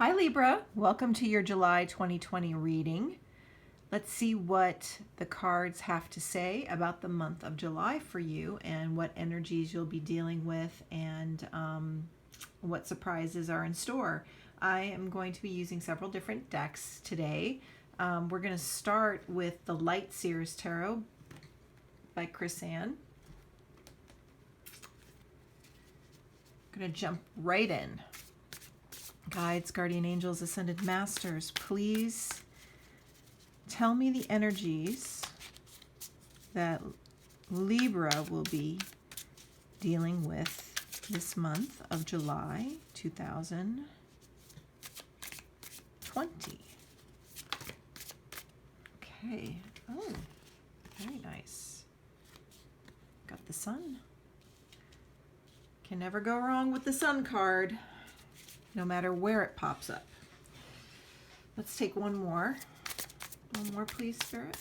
Hi Libra, welcome to your July 2020 reading. Let's see what the cards have to say about the month of July for you and what energies you'll be dealing with and what surprises are in store. I am going to be using several different decks today. We're going to start with the Light Seers Tarot by Chris Ann. I'm going to jump right in. Guides, guardian angels, ascended masters, please tell me the energies that Libra will be dealing with this month of July 2020. Okay. Oh, very nice. Got the sun. Can never go wrong with the sun card, no matter where it pops up. Let's take one more. One more, please, Spirit.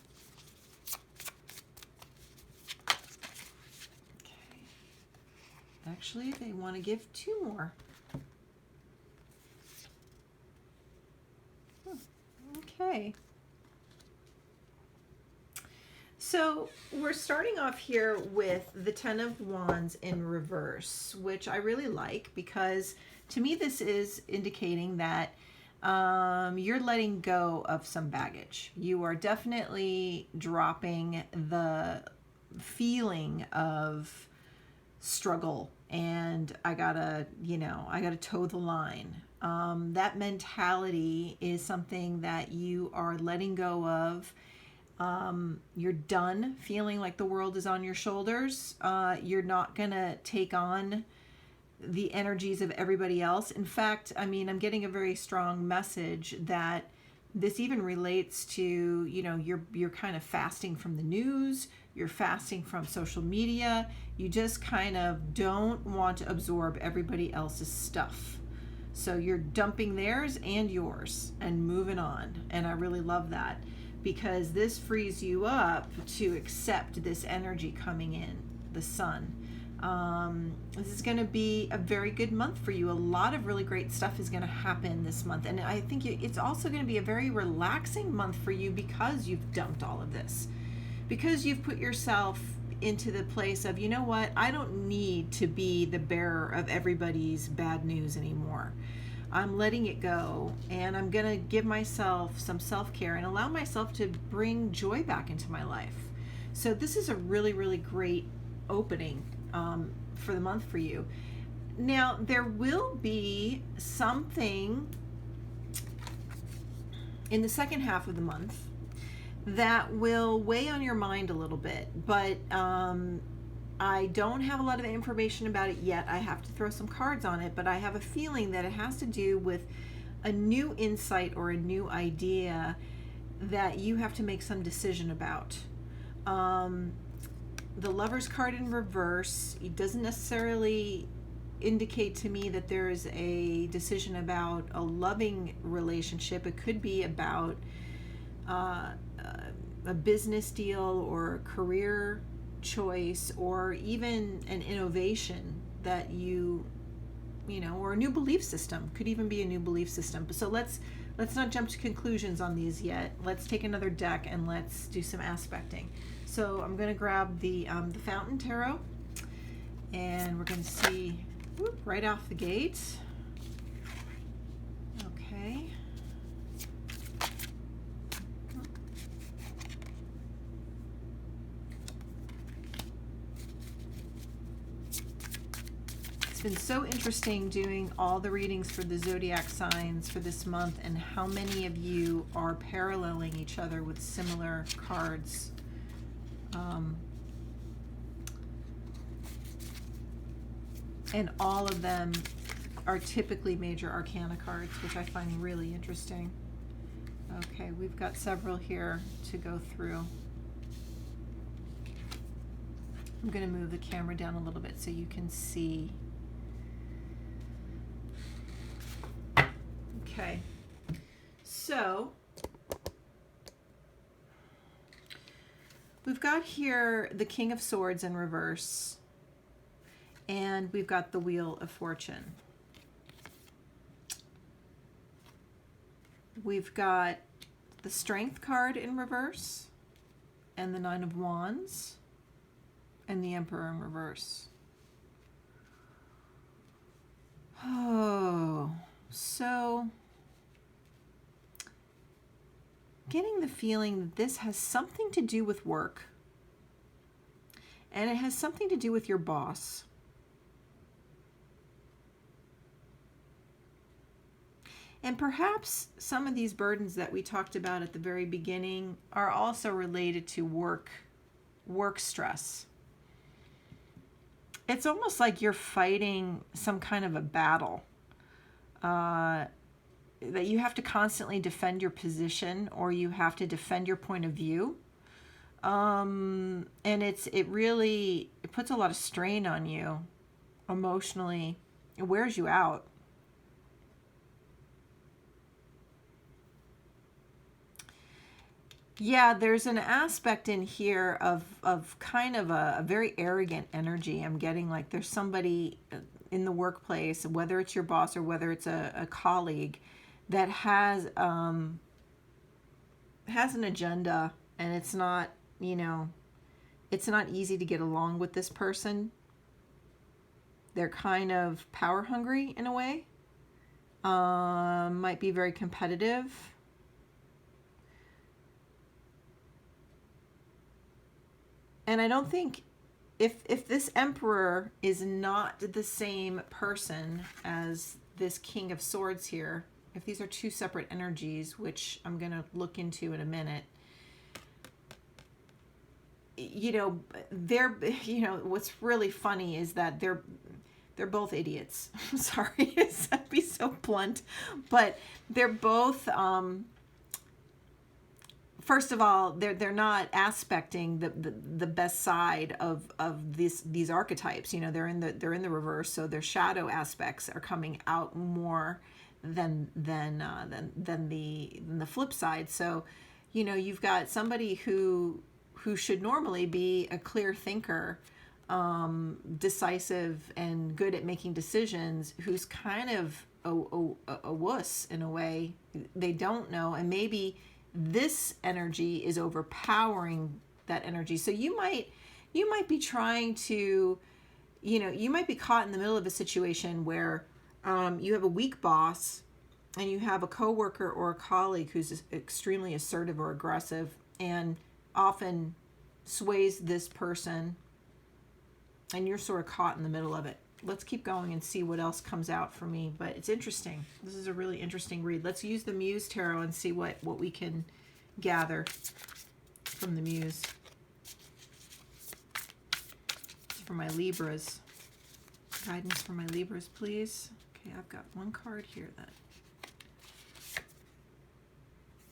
Okay. Actually, they want to give two more. Okay. So we're starting off here with the Ten of Wands in reverse, which I really like because to me this is indicating that you're letting go of some baggage. You are definitely dropping the feeling of struggle and I gotta toe the line. That mentality is something that you are letting go of. You're done feeling like the world is on your shoulders. You're not gonna take on the energies of everybody else. In fact, I mean, I'm getting a very strong message that this even relates to, you're kind of fasting from the news, you're fasting from social media. You just kind of don't want to absorb everybody else's stuff. So you're dumping theirs and yours and moving on. And I really love that because this frees you up to accept this energy coming in, the sun. This is going to be a very good month for you. A lot of really great stuff is going to happen this month. And I think it's also going to be a very relaxing month for you because you've dumped all of this. Because you've put yourself into the place of, you know what, I don't need to be the bearer of everybody's bad news anymore. I'm letting it go and I'm going to give myself some self-care and allow myself to bring joy back into my life. So this is a really, really great opening for the month for you. Now, there will be something in the second half of the month that will weigh on your mind a little bit, but I don't have a lot of information about it yet. I have to throw some cards on it, but I have a feeling that it has to do with a new insight or a new idea that you have to make some decision about. The Lover's card in reverse, it doesn't necessarily indicate to me that there is a decision about a loving relationship. It could be about a business deal or a career choice or even an innovation that or a new belief system. Could even be a new belief system. So let's not jump to conclusions on these yet. Let's take another deck and let's do some aspecting. So I'm going to grab the Fountain Tarot, and we're going to see right off the gate. Okay. It's been so interesting doing all the readings for the zodiac signs for this month and how many of you are paralleling each other with similar cards. And all of them are typically major arcana cards, which I find really interesting. Okay, we've got several here to go through. I'm going to move the camera down a little bit so you can see. Okay, so we've got here the King of Swords in reverse, and we've got the Wheel of Fortune. We've got the Strength card in reverse, and the Nine of Wands, and the Emperor in reverse. Oh, so getting the feeling that this has something to do with work, and it has something to do with your boss. And perhaps some of these burdens that we talked about at the very beginning are also related to work stress. It's almost like you're fighting some kind of a battle, that you have to constantly defend your position, or you have to defend your point of view. And it really puts a lot of strain on you emotionally. It wears you out. Yeah, there's an aspect in here of kind of a very arrogant energy. I'm getting like there's somebody in the workplace, whether it's your boss or whether it's a colleague, that has an agenda, and it's not, it's not easy to get along with this person. They're kind of power hungry in a way, might be very competitive. And I don't think, if this Emperor is not the same person as this King of Swords here, if these are two separate energies, which I'm going to look into in a minute, what's really funny is that they're both idiots. Sorry to be so blunt, but they're both, first of all, they're not aspecting the best side of these archetypes. They're in the reverse, so their shadow aspects are coming out more than the flip side. So, you've got somebody who should normally be a clear thinker, decisive and good at making decisions, who's kind of a wuss in a way. They don't know, and maybe this energy is overpowering that energy. So you might be trying to, you might be caught in the middle of a situation where you have a weak boss, and you have a coworker or a colleague who's extremely assertive or aggressive, and often sways this person, and you're sort of caught in the middle of it. Let's keep going and see what else comes out for me. But it's interesting. This is a really interesting read. Let's use the Muse Tarot and see what we can gather from the Muse. For my Libras. Guidance for my Libras, please. Okay, I've got one card here then.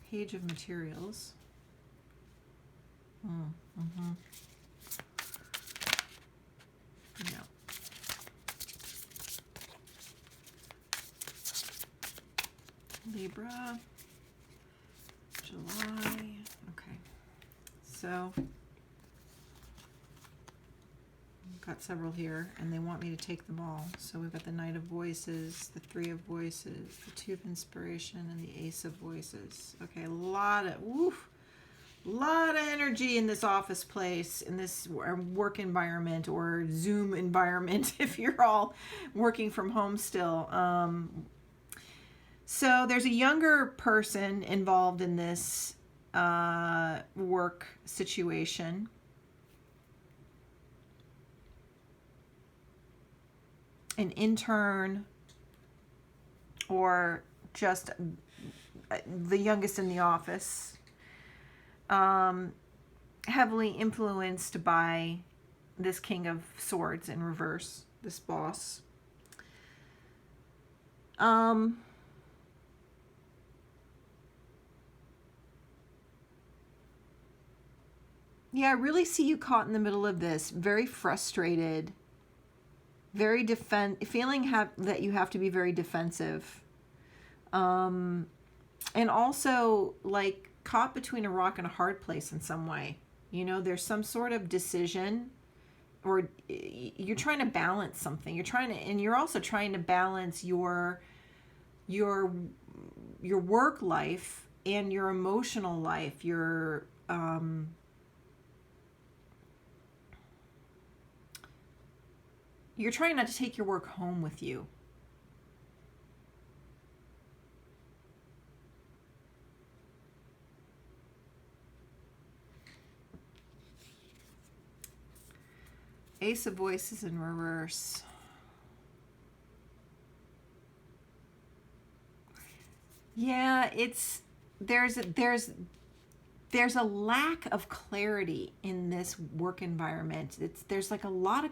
Page of Materials. No. Libra, July. Okay, so I've got several here, and they want me to take them all. So we've got the Knight of Voices, the Three of Voices, the Two of Inspiration, and the Ace of Voices. Okay, a lot of energy in this office place, in this work environment or Zoom environment if you're all working from home still. So there's a younger person involved in this work situation. An intern, or just the youngest in the office. Heavily influenced by this King of Swords in reverse, this boss. Yeah, I really see you caught in the middle of this, very frustrated, very feeling that you have to be very defensive, and also like caught between a rock and a hard place in some way. There's some sort of decision, or you're trying to balance something. And you're also trying to balance your your work life and your emotional life, your you're trying not to take your work home with you. Ace of Voices in reverse. Yeah, it's there's a lack of clarity in this work environment. There's like a lot of